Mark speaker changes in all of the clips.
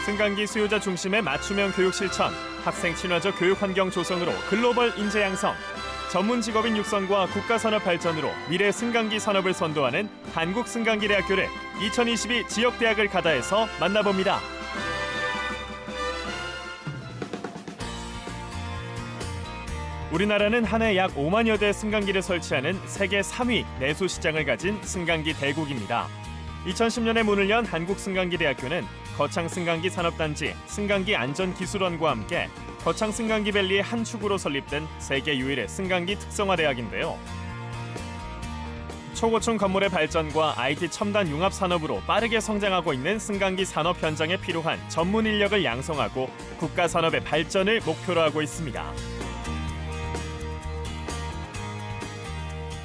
Speaker 1: 승강기 수요자 중심의 맞춤형 교육 실천, 학생 친화적 교육 환경 조성으로 글로벌 인재 양성, 전문 직업인 육성과 국가 산업 발전으로 미래 승강기 산업을 선도하는 한국승강기대학교를 2022 지역대학을 가다에서 만나봅니다. 우리나라는 한 해 약 5만여 대 승강기를 설치하는 세계 3위 내수 시장을 가진 승강기 대국입니다. 2010년에 문을 연 한국승강기대학교는 거창승강기 산업단지 승강기 안전기술원과 함께 거창승강기밸리의 한 축으로 설립된 세계 유일의 승강기 특성화대학인데요. 초고층 건물의 발전과 IT 첨단 융합 산업으로 빠르게 성장하고 있는 승강기 산업 현장에 필요한 전문 인력을 양성하고 국가 산업의 발전을 목표로 하고 있습니다.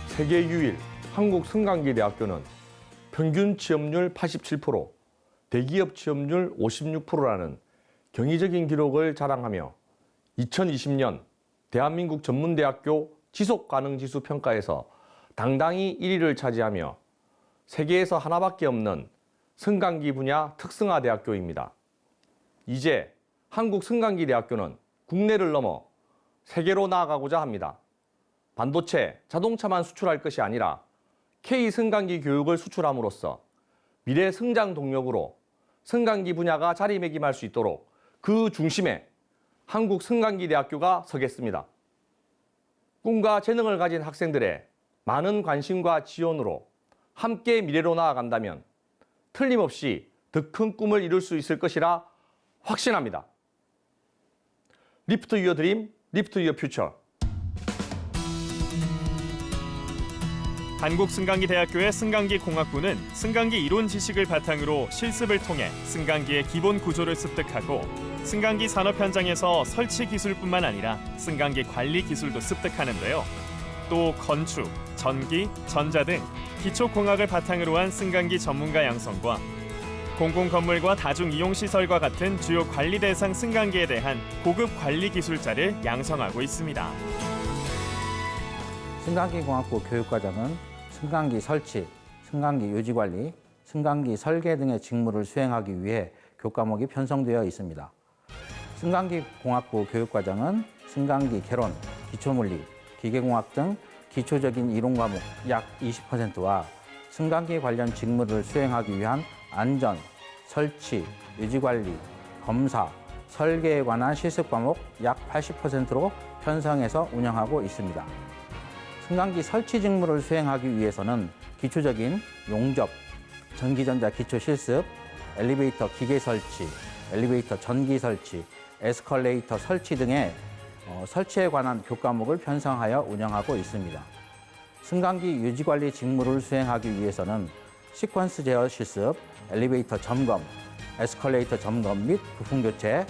Speaker 2: 세계 유일 한국승강기대학교는 평균 취업률 87%, 대기업 취업률 56%라는 경이적인 기록을 자랑하며 2020년 대한민국 전문대학교 지속가능지수 평가에서 당당히 1위를 차지하며 세계에서 하나밖에 없는 승강기 분야 특성화대학교입니다. 이제 한국승강기대학교는 국내를 넘어 세계로 나아가고자 합니다. 반도체, 자동차만 수출할 것이 아니라 K승강기 교육을 수출함으로써 미래 성장 동력으로 승강기 분야가 자리매김할 수 있도록 그 중심에 한국승강기대학교가 서겠습니다. 꿈과 재능을 가진 학생들의 많은 관심과 지원으로 함께 미래로 나아간다면 틀림없이 더 큰 꿈을 이룰 수 있을 것이라 확신합니다. Lift your dream, lift your future.
Speaker 1: 한국승강기대학교의 승강기 공학부는 승강기 이론 지식을 바탕으로 실습을 통해 승강기의 기본 구조를 습득하고 승강기 산업 현장에서 설치 기술뿐만 아니라 승강기 관리 기술도 습득하는데요. 또 건축, 전기, 전자 등 기초공학을 바탕으로 한 승강기 전문가 양성과 공공건물과 다중이용시설과 같은 주요 관리 대상 승강기에 대한 고급 관리 기술자를 양성하고 있습니다.
Speaker 3: 승강기 공학부 교육과정은 승강기 설치, 승강기 유지관리, 승강기 설계 등의 직무를 수행하기 위해 교과목이 편성되어 있습니다. 승강기 공학부 교육과정은 승강기 개론, 기초물리, 기계공학 등 기초적인 이론 과목 약 20%와 승강기 관련 직무를 수행하기 위한 안전, 설치, 유지관리, 검사, 설계에 관한 실습 과목 약 80%로 편성해서 운영하고 있습니다. 승강기 설치 직무를 수행하기 위해서는 기초적인 용접, 전기전자 기초 실습, 엘리베이터 기계 설치, 엘리베이터 전기 설치, 에스컬레이터 설치 등의 설치에 관한 교과목을 편성하여 운영하고 있습니다. 승강기 유지관리 직무를 수행하기 위해서는 시퀀스 제어 실습, 엘리베이터 점검, 에스컬레이터 점검 및 부품 교체,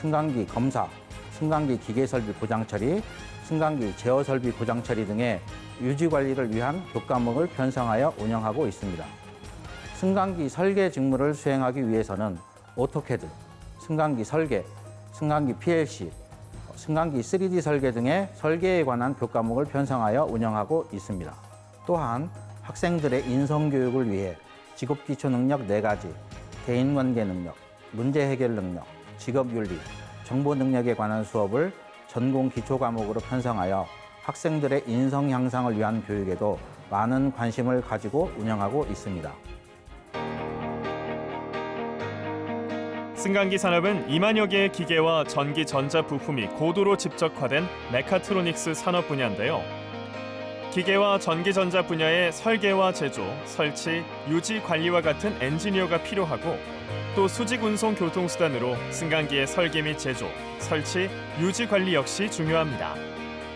Speaker 3: 승강기 검사, 승강기 기계 설비 고장 처리, 승강기 제어 설비 고장 처리 등의 유지 관리를 위한 교과목을 편성하여 운영하고 있습니다. 승강기 설계 직무를 수행하기 위해서는 오토캐드, 승강기 설계, 승강기 PLC, 승강기 3D 설계 등의 설계에 관한 교과목을 편성하여 운영하고 있습니다. 또한 학생들의 인성교육을 위해 직업기초능력 4가지, 대인관계 능력, 문제 해결 능력, 직업윤리, 정보 능력에 관한 수업을 전공 기초 과목으로 편성하여 학생들의 인성 향상을 위한 교육에도 많은 관심을 가지고 운영하고 있습니다.
Speaker 1: 승강기 산업은 2만여 개의 기계와 전기 전자 부품이 고도로 집적화된 메카트로닉스 산업 분야인데요. 기계와 전기 전자 분야의 설계와 제조, 설치, 유지 관리와 같은 엔지니어가 필요하고 또 수직 운송 교통수단으로 승강기의 설계 및 제조, 설치, 유지 관리 역시 중요합니다.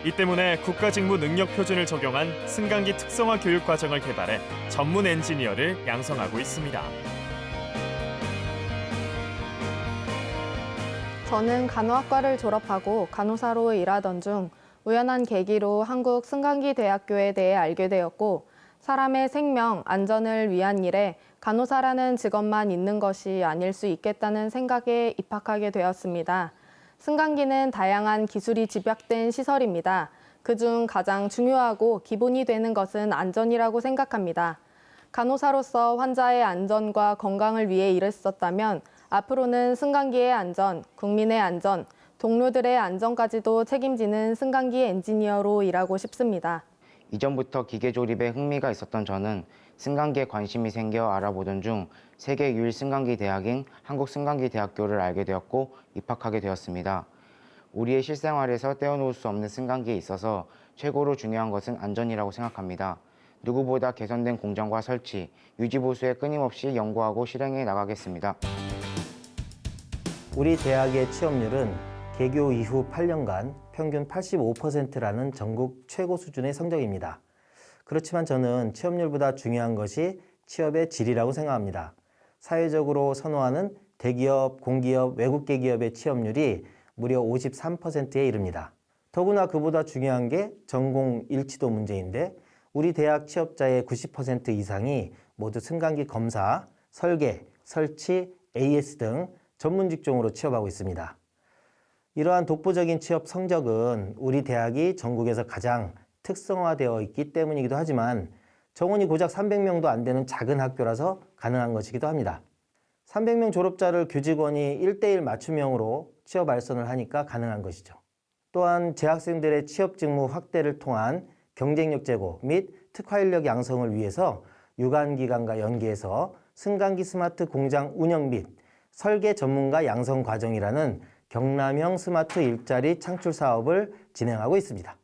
Speaker 1: 이 때문에 국가직무 능력 표준을 적용한 승강기 특성화 교육 과정을 개발해 전문 엔지니어를 양성하고 있습니다.
Speaker 4: 저는 간호학과를 졸업하고 간호사로 일하던 중 우연한 계기로 한국승강기대학교에 대해 알게 되었고 사람의 생명, 안전을 위한 일에 간호사라는 직업만 있는 것이 아닐 수 있겠다는 생각에 입학하게 되었습니다. 승강기는 다양한 기술이 집약된 시설입니다. 그중 가장 중요하고 기본이 되는 것은 안전이라고 생각합니다. 간호사로서 환자의 안전과 건강을 위해 일했었다면 앞으로는 승강기의 안전, 국민의 안전, 동료들의 안전까지도 책임지는 승강기 엔지니어로 일하고 싶습니다.
Speaker 5: 이전부터 기계 조립에 흥미가 있었던 저는 승강기에 관심이 생겨 알아보던 중 세계 유일 승강기 대학인 한국승강기대학교를 알게 되었고 입학하게 되었습니다. 우리의 실생활에서 떼어놓을 수 없는 승강기에 있어서 최고로 중요한 것은 안전이라고 생각합니다. 누구보다 개선된 공정과 설치, 유지 보수에 끊임없이 연구하고 실행해 나가겠습니다.
Speaker 6: 우리 대학의 취업률은 개교 이후 8년간 평균 85%라는 전국 최고 수준의 성적입니다. 그렇지만 저는 취업률보다 중요한 것이 취업의 질이라고 생각합니다. 사회적으로 선호하는 대기업, 공기업, 외국계 기업의 취업률이 무려 53%에 이릅니다. 더구나 그보다 중요한 게 전공 일치도 문제인데 우리 대학 취업자의 90% 이상이 모두 승강기 검사, 설계, 설치, AS 등 전문 직종으로 취업하고 있습니다. 이러한 독보적인 취업 성적은 우리 대학이 전국에서 가장 특성화되어 있기 때문이기도 하지만 정원이 고작 300명도 안 되는 작은 학교라서 가능한 것이기도 합니다. 300명 졸업자를 교직원이 1:1 맞춤형으로 취업 알선을 하니까 가능한 것이죠. 또한 재학생들의 취업 직무 확대를 통한 경쟁력 제고 및 특화 인력 양성을 위해서 유관기관과 연계해서 승강기 스마트 공장 운영 및 설계 전문가 양성 과정이라는 경남형 스마트 일자리 창출 사업을 진행하고 있습니다.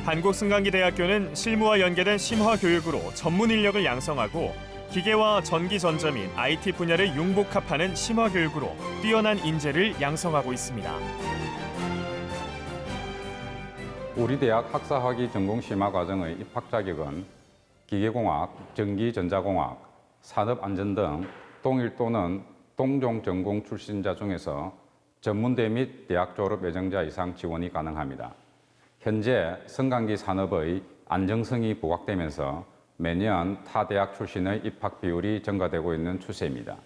Speaker 1: 한국승강기대학교는 실무와 연계된 심화 교육으로 전문 인력을 양성하고 기계와 전기 전자 및 IT 분야를 융복합하는 심화 교육으로 뛰어난 인재를 양성하고 있습니다.
Speaker 7: 우리 대학 학사학위 전공 심화 과정의 입학 자격은 기계공학, 전기전자공학, 산업안전 등 동일 또는 동종 전공 출신자 중에서 전문대 및 대학 졸업 예정자 이상 지원이 가능합니다. 현재 승강기 산업의 안정성이 부각되면서 매년 타 대학 출신의 입학 비율이 증가되고 있는 추세입니다.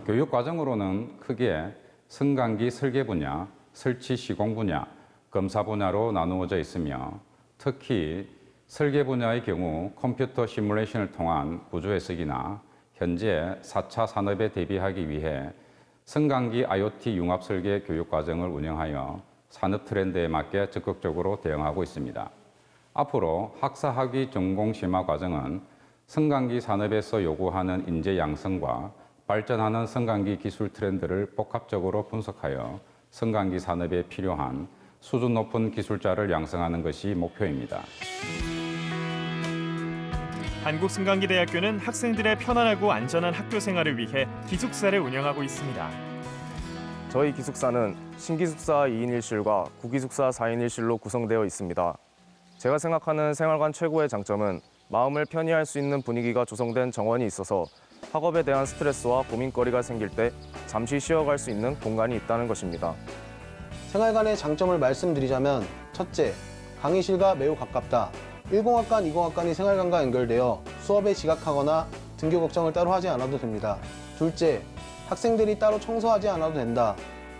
Speaker 7: 교육 과정으로는 크게 승강기 설계 분야, 설치 시공 분야, 검사 분야로 나누어져 있으며 특히 설계 분야의 경우 컴퓨터 시뮬레이션을 통한 구조 해석이나 현재 4차 산업에 대비하기 위해 승강기 IoT 융합 설계 교육 과정을 운영하여 산업 트렌드에 맞게 적극적으로 대응하고 있습니다. 앞으로 학사학위 전공 심화 과정은 승강기 산업에서 요구하는 인재 양성과 발전하는 승강기 기술 트렌드를 복합적으로 분석하여 승강기 산업에 필요한 수준 높은 기술자를 양성하는 것이 목표입니다.
Speaker 1: 한국승강기대학교는 학생들의 편안하고 안전한 학교 생활을 위해 기숙사를 운영하고 있습니다.
Speaker 8: 저희 기숙사는 신기숙사 2인 1실과 구기숙사 4인 1실로 구성되어 있습니다. 제가 생각하는 생활관 최고의 장점은 마음을 편히 할 수 있는 분위기가 조성된 정원이 있어서 학업에 대한 스트레스와 고민거리가 생길 때 잠시 쉬어갈 수 있는 공간이 있다는 것입니다.
Speaker 9: 생활관의 장점을 말씀드리자면 첫째, 강의실과 매우 가깝다. 1공학관, 2공학관이 생활관과 연결되어 수업에 지각하거나 등교 걱정을 따로 하지 않아도 됩니다. 둘째, 학생들이 따로 청소하지 않아도 된다.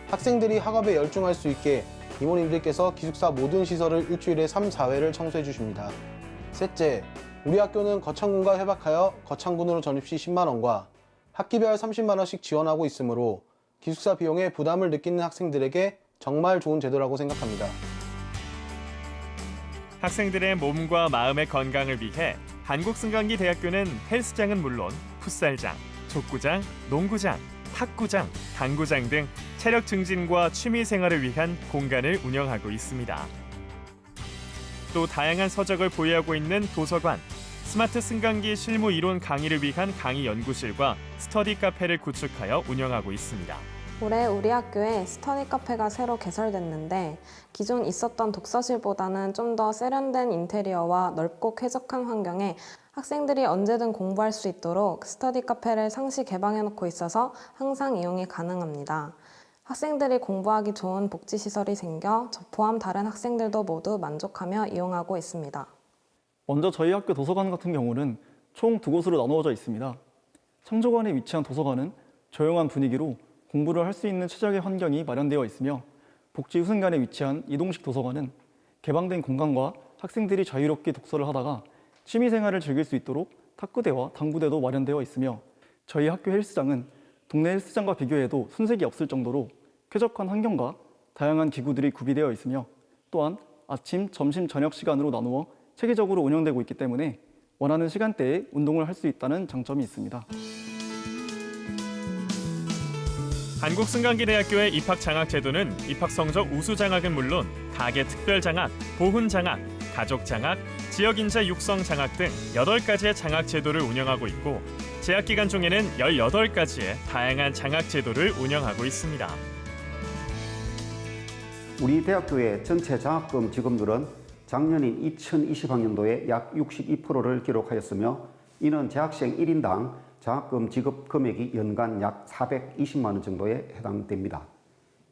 Speaker 9: 학생들이 학업에 열중할 수 있게 이모님들께서 기숙사 모든 시설을 일주일에 3, 4회를 청소해 주십니다. 셋째, 우리 학교는 거창군과 협약하여 거창군으로 전입시 10만 원과 학기별 30만 원씩 지원하고 있으므로 기숙사 비용에 부담을 느끼는 학생들에게 정말 좋은 제도라고 생각합니다.
Speaker 1: 학생들의 몸과 마음의 건강을 위해 한국승강기대학교는 헬스장은 물론 풋살장, 족구장, 농구장, 탁구장, 당구장 등 체력 증진과 취미 생활을 위한 공간을 운영하고 있습니다. 또 다양한 서적을 보유하고 있는 도서관, 스마트 승강기 실무 이론 강의를 위한 강의 연구실과 스터디 카페를 구축하여 운영하고 있습니다.
Speaker 10: 올해 우리 학교에 스터디 카페가 새로 개설됐는데 기존 있었던 독서실보다는 좀 더 세련된 인테리어와 넓고 쾌적한 환경에 학생들이 언제든 공부할 수 있도록 스터디 카페를 상시 개방해놓고 있어서 항상 이용이 가능합니다. 학생들이 공부하기 좋은 복지시설이 생겨 저 포함 다른 학생들도 모두 만족하며 이용하고 있습니다.
Speaker 11: 먼저 저희 학교 도서관 같은 경우는 총 2곳으로 나누어져 있습니다. 창조관에 위치한 도서관은 조용한 분위기로 공부를 할 수 있는 최적의 환경이 마련되어 있으며 복지 후승관에 위치한 이동식 도서관은 개방된 공간과 학생들이 자유롭게 독서를 하다가 취미생활을 즐길 수 있도록 탁구대와 당구대도 마련되어 있으며 저희 학교 헬스장은 동네 헬스장과 비교해도 손색이 없을 정도로 쾌적한 환경과 다양한 기구들이 구비되어 있으며 또한 아침, 점심, 저녁 시간으로 나누어 체계적으로 운영되고 있기 때문에 원하는 시간대에 운동을 할 수 있다는 장점이 있습니다.
Speaker 1: 한국승강기대학교의 입학장학제도는 입학성적 우수장학은 물론 가계 특별장학, 보훈장학, 가족장학, 지역인재 육성장학 등 8가지의 장학제도를 운영하고 있고 재학기간 중에는 18가지의 다양한 장학제도를 운영하고 있습니다.
Speaker 12: 우리 대학교의 전체 장학금 지급률은 작년인 2020학년도에 약 62%를 기록하였으며 이는 재학생 1인당 장학금 지급 금액이 연간 약 420만 원 정도에 해당됩니다.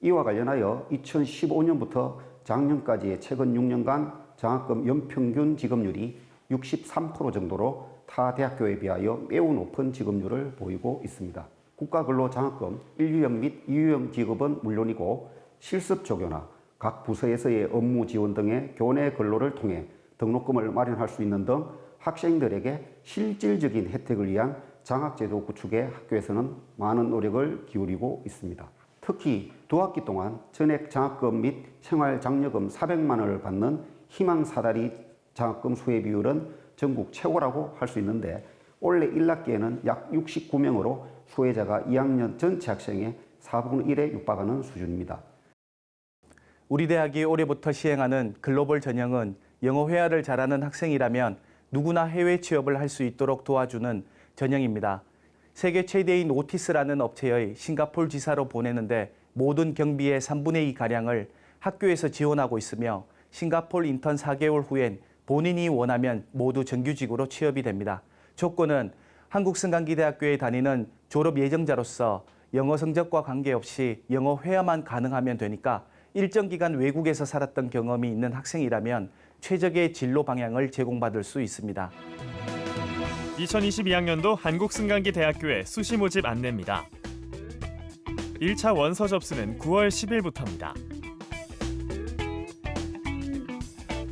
Speaker 12: 이와 관련하여 2015년부터 작년까지의 최근 6년간 장학금 연평균 지급률이 63% 정도로 타 대학교에 비하여 매우 높은 지급률을 보이고 있습니다. 국가근로장학금 1유형 및 2유형 지급은 물론이고 실습 조교나 각 부서에서의 업무 지원 등의 교내 근로를 통해 등록금을 마련할 수 있는 등 학생들에게 실질적인 혜택을 위한 장학제도 구축에 학교에서는 많은 노력을 기울이고 있습니다. 특히 2학기 동안 전액 장학금 및 생활장려금 400만 원을 받는 희망사다리 장학금 수혜 비율은 전국 최고라고 할 수 있는데 올해 1학기에는 약 69명으로 수혜자가 2학년 전체 학생의 4분의 1에 육박하는 수준입니다.
Speaker 13: 우리 대학이 올해부터 시행하는 글로벌 전형은 영어 회화를 잘하는 학생이라면 누구나 해외 취업을 할 수 있도록 도와주는 전형입니다. 세계 최대인 오티스라는 업체의 싱가포르 지사로 보내는데 모든 경비의 3분의 2가량을 학교에서 지원하고 있으며 싱가포르 인턴 4개월 후엔 본인이 원하면 모두 정규직으로 취업이 됩니다. 조건은 한국승강기대학교에 다니는 졸업 예정자로서 영어 성적과 관계없이 영어 회화만 가능하면 되니까 일정 기간 외국에서 살았던 경험이 있는 학생이라면 최적의 진로 방향을 제공받을 수 있습니다.
Speaker 1: 2022학년도 한국승강기대학교의 수시 모집 안내입니다. 1차 원서 접수는 9월 10일부터입니다.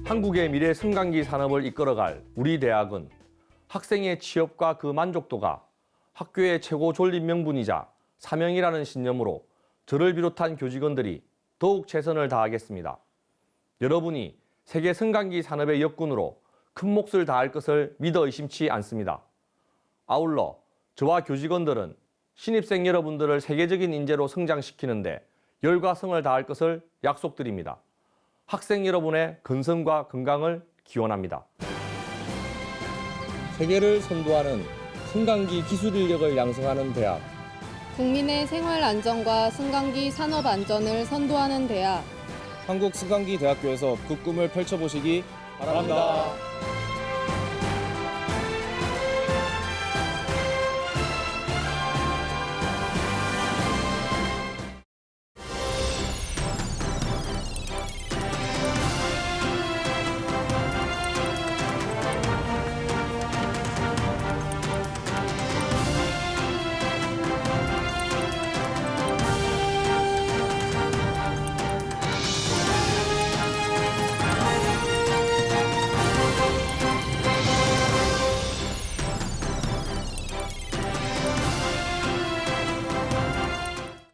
Speaker 2: 한국의 미래 승강기 산업을 이끌어갈 우리 대학은 학생의 취업과 그 만족도가 학교의 최고 존립 명분이자 사명이라는 신념으로 저를 비롯한 교직원들이 더욱 최선을 다하겠습니다. 여러분이 세계 승강기 산업의 역군으로 큰 몫을 다할 것을 믿어 의심치 않습니다. 아울러 저와 교직원들은 신입생 여러분들을 세계적인 인재로 성장시키는데 열과 성을 다할 것을 약속드립니다. 학생 여러분의 건성과 건강을 기원합니다. 세계를 선도하는 승강기 기술 인력을 양성하는 대학.
Speaker 4: 국민의 생활 안전과 승강기 산업 안전을 선도하는 대학.
Speaker 8: 한국승강기대학교에서 그 꿈을 펼쳐보시기 바랍니다.